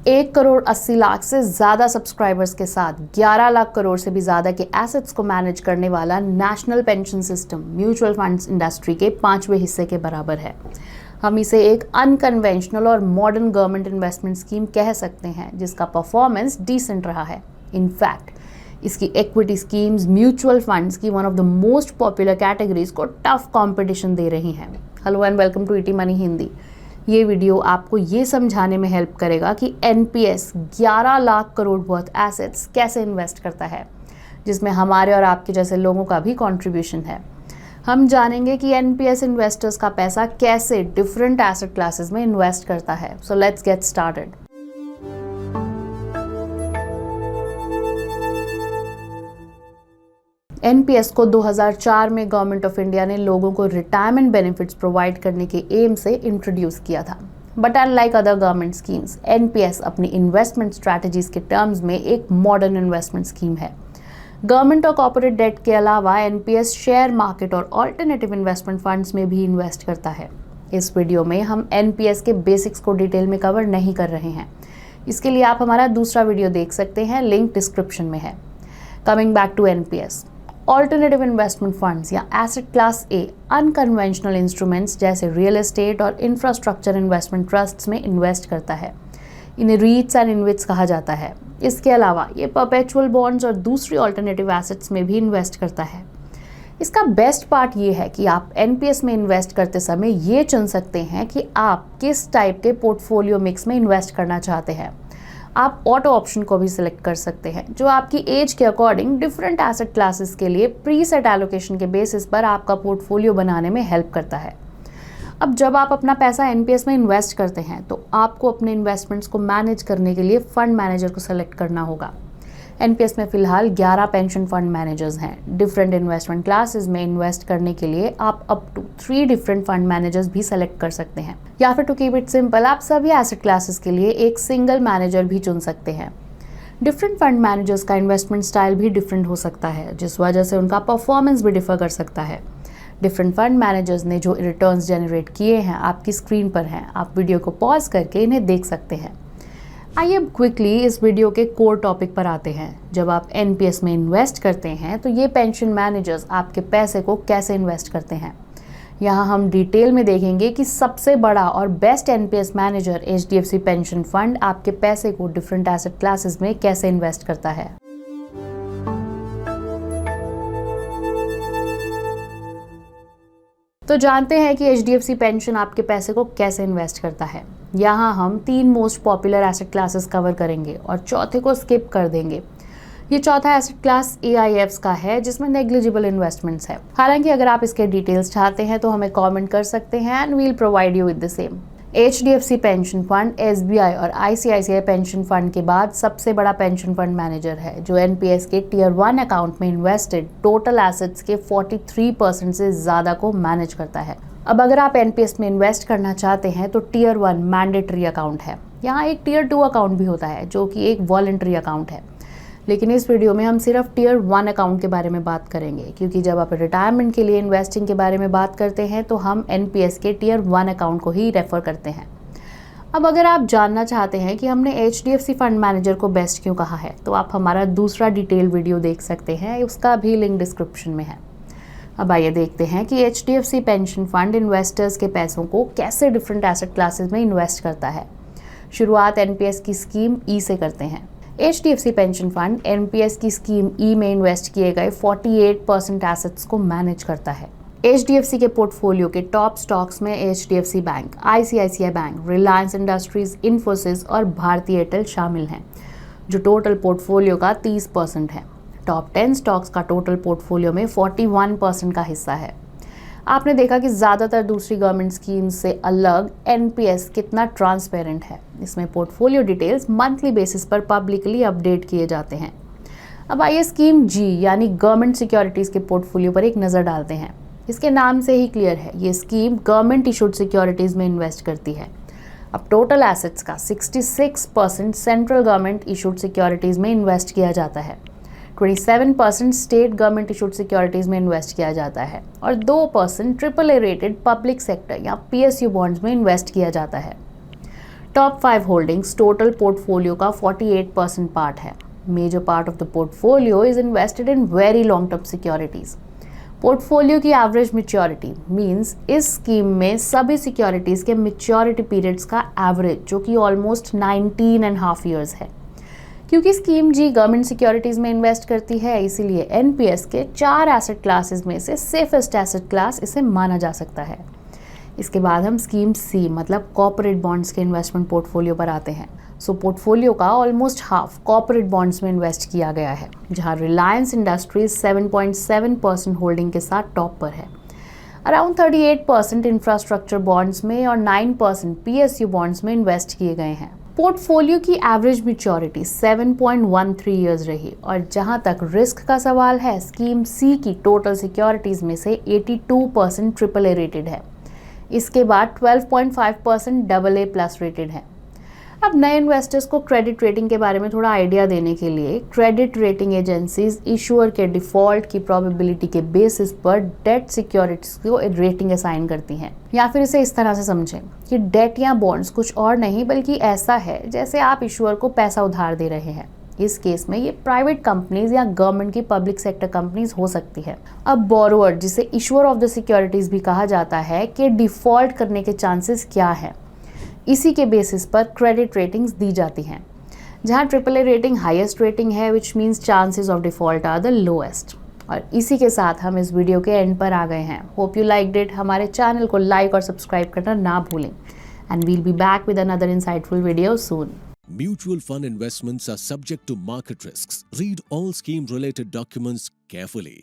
1,80,00,000 से ज़्यादा सब्सक्राइबर्स के साथ 11 लाख करोड़ से भी ज़्यादा के एसेट्स को मैनेज करने वाला national pension system mutual funds industry के 5वें हिस्से के बराबर है। हम इसे एक अनकन्वेंशनल और मॉडर्न गवर्नमेंट इन्वेस्टमेंट स्कीम कह सकते हैं जिसका परफॉर्मेंस डिसेंट रहा है। इनफैक्ट इसकी इक्विटी स्कीम्स म्यूचुअल फंड्स की one of the most popular categories को टफ कंपटीशन दे रही हैं। Hello and welcome to ET money Hindi. ये वीडियो आपको ये समझाने में हेल्प करेगा कि NPS 11 lakh crore worth assets कैसे इन्वेस्ट करता है, जिसमें हमारे और आपके जैसे लोगों का भी कंट्रीब्यूशन है। हम जानेंगे कि एनपीएस इन्वेस्टर्स का पैसा कैसे डिफरेंट एसेट क्लासेस में इन्वेस्ट करता है। So let's get started. NPS को 2004 में गवर्नमेंट ऑफ इंडिया ने लोगों को रिटायरमेंट बेनिफिट्स प्रोवाइड करने के एम से इंट्रोड्यूस किया था। But unlike other government schemes, NPS अपनी इन्वेस्टमेंट स्ट्रैटेजीज के टर्म्स में एक मॉडर्न इन्वेस्टमेंट स्कीम है। गवर्नमेंट और कॉर्पोरेट डेट के अलावा एनपीएस शेयर मार्केट और ऑल्टरनेटिव इन्वेस्टमेंट फंड्स में भी इन्वेस्ट करता है। इस वीडियो में हम एनपीएस के बेसिक्स को डिटेल में कवर नहीं कर रहे हैं। इसके लिए आप हमारा दूसरा वीडियो देख सकते हैं, लिंक डिस्क्रिप्शन में है। Coming back to NPS, alternative investment funds या asset class a unconventional instruments जैसे रियल एस्टेट और इंफ्रास्ट्रक्चर इन्वेस्टमेंट ट्रस्ट्स में इन्वेस्ट करता है। इन्हें रीट्स एंड इन्विट्स कहा जाता है। इसके अलावा ये परपेचुअल बॉन्ड्स और दूसरी ऑल्टरनेटिव एसेट्स में भी इन्वेस्ट करता है। इसका बेस्ट पार्ट ये है कि आप एनपीएस में इन्वेस्ट करते समय ये चुन सकते हैं कि आप किस टाइप के पोर्टफोलियो मिक्स में इन्वेस्ट करना चाहते हैं। आप ऑटो ऑप्शन को भी सिलेक्ट कर सकते हैं, जो आपकी एज के अकॉर्डिंग डिफरेंट एसेट क्लासेस के लिए प्री सेट एलोकेशन के बेसिस पर आपका पोर्टफोलियो बनाने में हेल्प करता है। अब जब आप अपना पैसा एनपीएस में इन्वेस्ट करते हैं तो आपको अपने इन्वेस्टमेंट्स को मैनेज करने के लिए फंड मैनेजर को सेलेक्ट करना होगा। एनपीएस में फिलहाल 11 पेंशन फंड मैनेजर्स हैं। डिफरेंट इन्वेस्टमेंट क्लासेस में इन्वेस्ट करने के लिए आप up to 3 different fund managers भी सेलेक्ट कर सकते हैं, या फिर टू कीप इट सिंपल आप सभी एसेट क्लासेस के लिए एक सिंगल मैनेजर भी चुन सकते हैं। डिफरेंट फंड मैनेजर्स का इन्वेस्टमेंट स्टाइल भी डिफरेंट हो सकता है, जिस वजह से उनका परफॉर्मेंस भी डिफर कर सकता है। डिफरेंट फंड मैनेजर्स ने जो रिटर्न्स जनरेट किए हैं आपकी स्क्रीन पर हैं। आप वीडियो को पॉज करके इन्हें देख सकते हैं। आइए अब क्विकली इस वीडियो के कोर टॉपिक पर आते हैं। जब आप एनपीएस में इन्वेस्ट करते हैं तो ये पेंशन मैनेजर्स आपके पैसे को कैसे इन्वेस्ट करते हैं। यहाँ हम डिटेल में देखेंगे कि सबसे बड़ा और best NPS manager HDFC pension fund आपके पैसे को डिफरेंट एसेट क्लासेस में कैसे इन्वेस्ट करता है। तो जानते हैं कि एचडीएफसी पेंशन आपके पैसे को कैसे इन्वेस्ट करता है। यहाँ हम 3 most popular asset classes cover करेंगे और चौथे को स्किप कर देंगे। ये चौथा एसेट क्लास एआईएफ्स का है, जिसमें नेग्लिजिबल इन्वेस्टमेंट्स है। हालांकि अगर आप इसके डिटेल्स चाहते हैं तो हमें कमेंट कर सकते हैं and we'll provide you with the same. HDFC pension fund SBI और आईसीआईसीआई पेंशन फंड के बाद सबसे बड़ा पेंशन फंड मैनेजर है, जो एनपीएस के टियर 1 अकाउंट में इन्वेस्टेड टोटल एसेट्स के 43% से ज़्यादा को मैनेज करता है। अब अगर आप एनपीएस में इन्वेस्ट करना चाहते हैं तो टियर 1 मैंडेटरी अकाउंट है। यहाँ एक टियर 2 अकाउंट भी होता है, जो कि एक वॉलंटरी अकाउंट है। लेकिन इस वीडियो में हम सिर्फ टियर 1 अकाउंट के बारे में बात करेंगे, क्योंकि जब आप रिटायरमेंट के लिए इन्वेस्टिंग के बारे में बात करते हैं तो हम एनपीएस के टियर 1 अकाउंट को ही रेफर करते हैं। अब अगर आप जानना चाहते हैं कि हमने एचडीएफसी फंड मैनेजर को बेस्ट क्यों कहा है, तो आप हमारा दूसरा डिटेल वीडियो देख सकते हैं, उसका भी लिंक डिस्क्रिप्शन में है। अब आइए देखते हैं कि एचडीएफसी पेंशन फंड इन्वेस्टर्स के पैसों को कैसे डिफरेंट एसेट क्लासेस में इन्वेस्ट करता है। शुरुआत एनपीएस की स्कीम ई से करते हैं। एचडीएफसी पेंशन फंड एनपीएस की स्कीम ई में इन्वेस्ट किए गए 48% एसेट्स को मैनेज करता है। एचडीएफसी के पोर्टफोलियो के टॉप स्टॉक्स में HDFC bank, ICICI bank, Reliance industries, Infosys और भारती एयरटेल शामिल हैं, जो टोटल पोर्टफोलियो का 30% है। टॉप 10 स्टॉक्स का टोटल पोर्टफोलियो में 41% का हिस्सा है। आपने देखा कि ज़्यादातर दूसरी गवर्नमेंट स्कीम्स से अलग एनपीएस कितना ट्रांसपेरेंट है। इसमें पोर्टफोलियो डिटेल्स मंथली बेसिस पर पब्लिकली अपडेट किए जाते हैं। अब आइए स्कीम जी यानी गवर्नमेंट सिक्योरिटीज़ के पोर्टफोलियो पर एक नज़र डालते हैं। इसके नाम से ही क्लियर है, ये स्कीम गवर्नमेंट इशूड सिक्योरिटीज़ में इन्वेस्ट करती है। अब टोटल एसेट्स का 66% सेंट्रल गवर्नमेंट इशूड सिक्योरिटीज़ में इन्वेस्ट किया जाता है, 27% स्टेट गवर्नमेंट इशूड सिक्योरिटीज़ में इन्वेस्ट किया जाता है और 2% AAA रेटेड पब्लिक सेक्टर या पीएसयू बॉन्ड्स में इन्वेस्ट किया जाता है। टॉप 5 होल्डिंग्स टोटल पोर्टफोलियो का 48% पार्ट है। Major part of the portfolio is invested in very long term securities. Portfolio की एवरेज मैच्योरिटी मींस इस स्कीम में सभी सिक्योरिटीज के मैच्योरिटी पीरियड्स का एवरेज जो कि ऑलमोस्ट 19.5 ईयर्स है। क्योंकि स्कीम जी गवर्नमेंट सिक्योरिटीज में इन्वेस्ट करती है, इसीलिए एनपीएस के 4 एसेट क्लासेस में से सेफेस्ट एसेट क्लास इसे माना जा सकता है। इसके बाद हम स्कीम सी मतलब कॉर्पोरेट बॉन्ड्स के इन्वेस्टमेंट पोर्टफोलियो पर आते हैं। सो पोर्टफोलियो का ऑलमोस्ट हाफ कॉर्पोरेट बॉन्ड्स में इन्वेस्ट किया गया है, जहां रिलायंस इंडस्ट्रीज 7.7% होल्डिंग के साथ टॉप पर है। अराउंड 38% इंफ्रास्ट्रक्चर बॉन्ड्स में और 9% पीएसयू बॉन्ड्स में इन्वेस्ट किए गए हैं। पोर्टफोलियो की एवरेज मैच्योरिटी 7.13 ईयर्स रही और जहां तक रिस्क का सवाल है, स्कीम सी की टोटल सिक्योरिटीज में से 82% ट्रिपल ए रेटेड है। इसके बाद 12.5% डबल ए प्लस रेटेड है। अब नए इन्वेस्टर्स को क्रेडिट रेटिंग के बारे में थोड़ा आइडिया देने के लिए क्रेडिट रेटिंग एजेंसीज इशूअर के डिफॉल्ट की प्रोबेबिलिटी के बेसिस पर डेट सिक्योरिटीज को रेटिंग असाइन करती हैं। या फिर इसे इस तरह से समझें कि डेट या बॉन्ड्स कुछ और नहीं बल्कि ऐसा है जैसे आप इशूअर को पैसा उधार दे रहे हैं। इस केस में ये प्राइवेट कंपनीज या गवर्नमेंट की पब्लिक सेक्टर कंपनीज हो सकती है। अब बोरोवर जिसे इशूअर ऑफ द सिक्योरिटीज भी कहा जाता है कि डिफॉल्ट करने के चांसेस क्या है, इसी के बेसिस पर क्रेडिट रेटिंग्स दी जाती हैं। जहां triple A rating highest rating है which means chances of default are the lowest. और इसी के साथ हम इस वीडियो के एंड पर आ गए हैं। Hope you liked it. हमारे चैनल को लाइक और सब्सक्राइब करना ना भूलें and we'll be back with another insightful video soon. Mutual fund investments are subject to market risks. Read all scheme related documents carefully.